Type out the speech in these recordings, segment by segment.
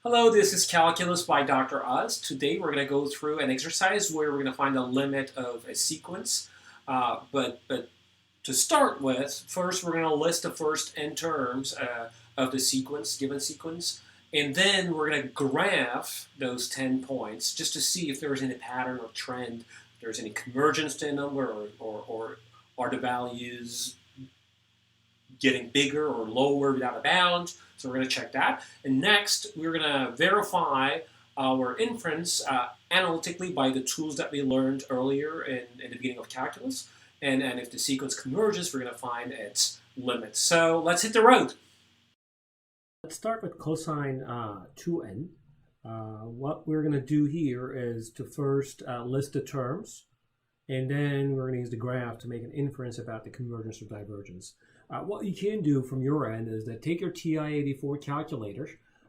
Hello, this is Calculus by Dr. Oz. Today we're going to go through an exercise where we're going to find the limit of a sequence. But to start with, first we're going to list the first n terms of the sequence, given sequence, and then we're going to graph those 10 points just to see if there's any pattern or trend, if there's any convergence to a number, or are the values getting bigger or lower without a bound. So we're going to check that. And next, we're going to verify our inference analytically by the tools that we learned earlier in the beginning of calculus. And if the sequence converges, we're going to find its limits. So let's hit the road. Let's start with cosine 2n. What we're going to do here is to first list the terms, and then we're going to use the graph to make an inference about the convergence or divergence. What you can do from your end is that take your TI-84 calculator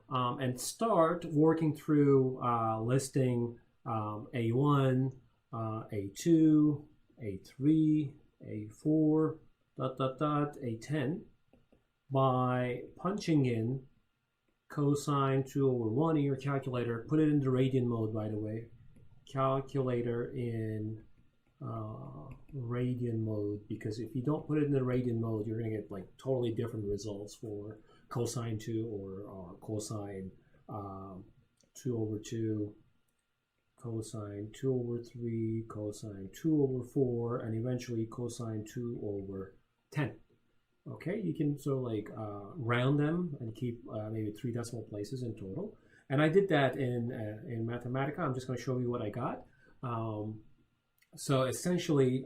and start working through listing A1, A2, A3, A4, A10 by punching in cosine 2/1 in your calculator. Put it in the radian mode, by the way. Calculator in radian mode, because if you don't put it in the radian mode, you're going to get like totally different results for cosine 2 or cosine 2/2, cosine 2/3, cosine 2/4, and eventually cosine 2/10. Okay, you can sort of like round them and keep maybe 3 decimal places in total. And I did that in Mathematica. I'm just going to show you what I got. So essentially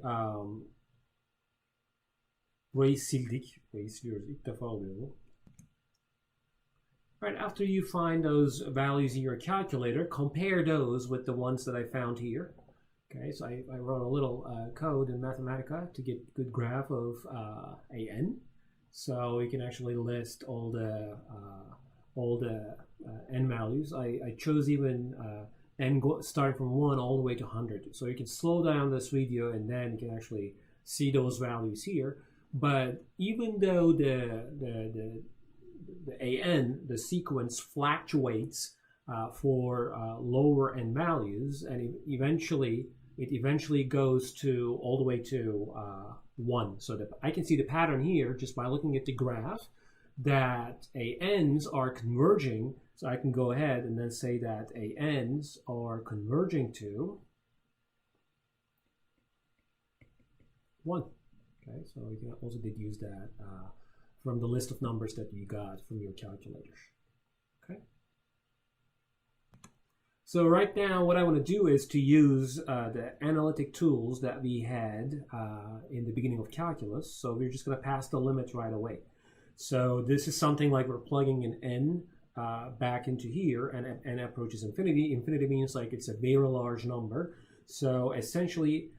burayı sildik. Burayı siliyoruz. İlk defa oluyor bu. Right, after you find those values in your calculator, compare those with the ones that I found here. Okay, so I wrote a little code in Mathematica to get a good graph of an. So we can actually list all the n values. I chose even n starting from 1 all the way to 100. So you can slow down this video and then you can actually see those values here. But even though the an, the sequence, fluctuates for lower n values, and it eventually goes to all the way to 1. So that I can see the pattern here just by looking at the graph that ANs are converging. So I can go ahead and then say that ANs are converging to 1. Okay, so you can also deduce that from the list of numbers that you got from your calculators. Okay. So right now, what I want to do is to use the analytic tools that we had in the beginning of calculus. So we're just going to pass the limits right away. So this is something like we're plugging in n back into here, and n approaches infinity. Infinity means like it's a very large number. So essentially,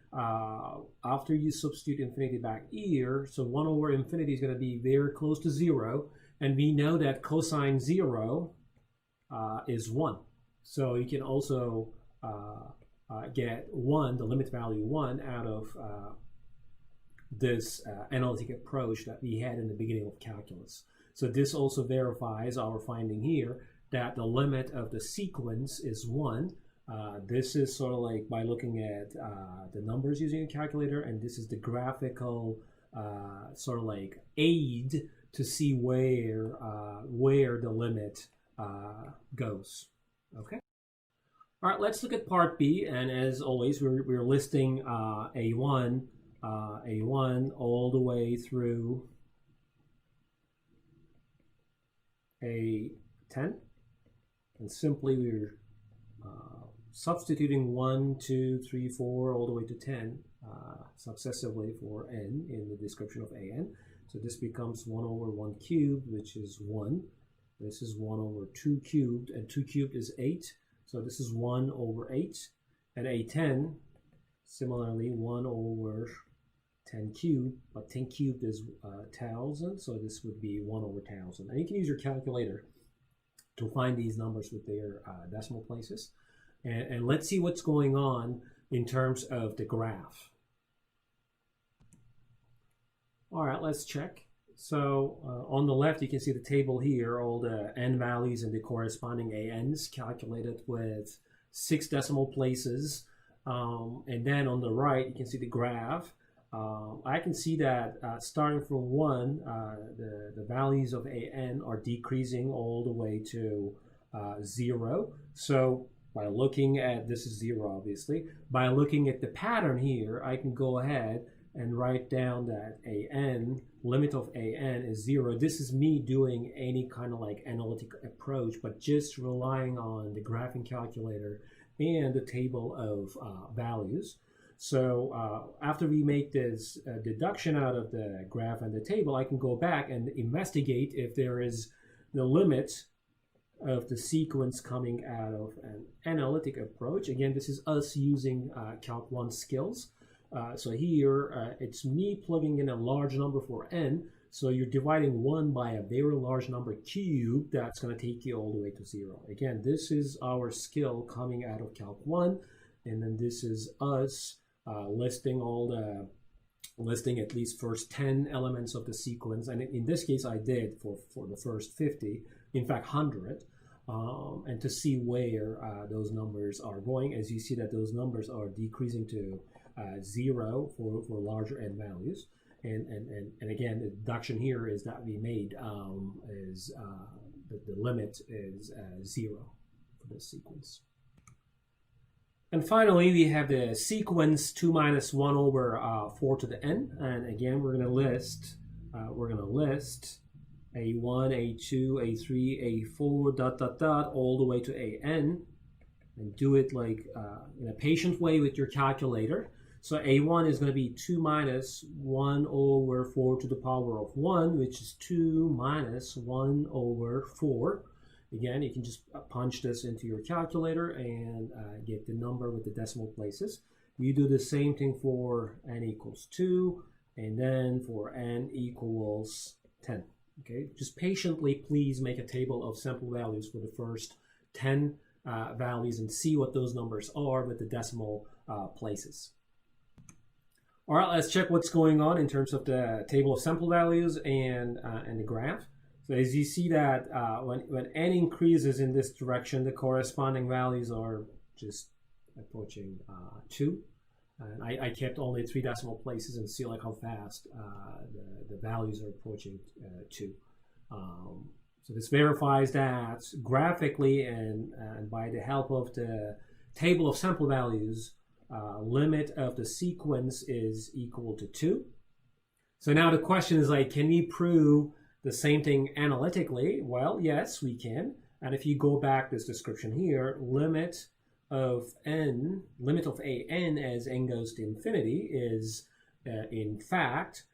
after you substitute infinity back here, so 1 over infinity is going to be very close to 0. And we know that cosine 0 is 1. So you can also get 1, the limit value 1, out of this analytic approach that we had in the beginning of calculus. So this also verifies our finding here that the limit of the sequence is 1. This is sort of like by looking at the numbers using a calculator, and this is the graphical sort of like aid to see where the limit goes. Okay. All right, let's look at part B, and as always, we're listing A1 all the way through A10, and simply we're substituting 1, 2, 3, 4 all the way to 10 successively for n in the description of an. So this becomes 1 over 1 cubed, which is 1. This is 1 over 2 cubed, and 2 cubed is 8. So this is 1 over 8. And A10, similarly, 1 over 10 cubed, but 10 cubed is 1,000, so this would be 1 over 1,000. And you can use your calculator to find these numbers with their decimal places. And let's see what's going on in terms of the graph. All right, let's check. So on the left, you can see the table here, all the n values and the corresponding ANs calculated with 6 decimal places. And then on the right, you can see the graph. I can see that starting from 1, the values of AN are decreasing all the way to 0. So by looking at, this is 0 obviously, by looking at the pattern here, I can go ahead and write down that AN, limit of AN is 0. This is me doing any kind of like analytic approach, but just relying on the graphing calculator and the table of values. So after we make this deduction out of the graph and the table, I can go back and investigate if there is the limit of the sequence coming out of an analytic approach. Again, this is us using Calc 1 skills. So here, it's me plugging in a large number for n. So you're dividing 1 by a very large number cubed. That's going to take you all the way to 0. Again, this is our skill coming out of Calc 1. And then this is us listing at least first 10 elements of the sequence. And in this case, I did for the first 50, in fact, 100. And to see where those numbers are going, as you see that those numbers are decreasing to 0 for larger n values, and again, the deduction here is that we made is the limit is 0 for this sequence. And finally, we have the sequence 2 minus 1 over 4 to the n, and again, we're going to list a1, a2, a3, a4, ... all the way to an, and do it like in a patient way with your calculator. So a1 is going to be 2 minus 1 over 4 to the power of 1, which is 2 minus 1 over 4. Again, you can just punch this into your calculator and get the number with the decimal places. You do the same thing for n equals 2, and then for n equals 10. Okay, just patiently, please make a table of sample values for the first 10 values and see what those numbers are with the decimal places. All right, let's check what's going on in terms of the table of sample values and the graph. So as you see that when n increases in this direction, the corresponding values are just approaching 2. And I kept only 3 decimal places and see like how fast the values are approaching 2. So this verifies that graphically and by the help of the table of sample values, limit of the sequence is equal to 2. So now the question is like, can we prove the same thing analytically? Well, yes, we can. And if you go back this description here, limit of an as n goes to infinity is in fact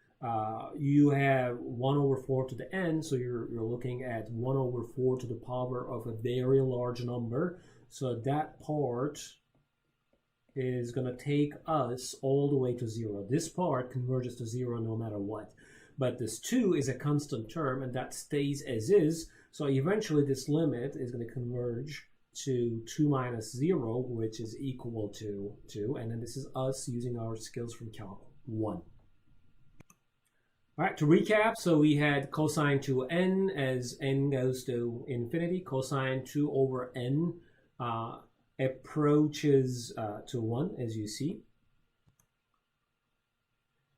you have 1 over 4 to the n, so you're looking at 1 over 4 to the power of a very large number. So that part is going to take us all the way to 0. This part converges to 0 no matter what. But this 2 is a constant term, and that stays as is. So eventually this limit is going to converge to 2 minus 0, which is equal to 2. And then this is us using our skills from Calc 1. All right, to recap, so we had cosine 2n as n goes to infinity. Cosine 2 over n approaches to 1, as you see.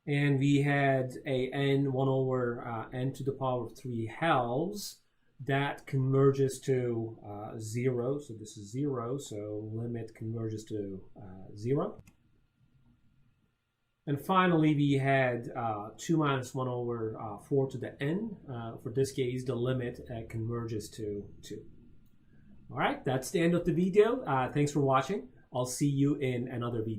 And we had a n 1 over n to the power of 3 halves. That converges to 0. So this is 0. So limit converges to 0. And finally, we had 2 minus 1 over 4 to the n. For this case, the limit converges to 2. All right, that's the end of the video. Thanks for watching. I'll see you in another video.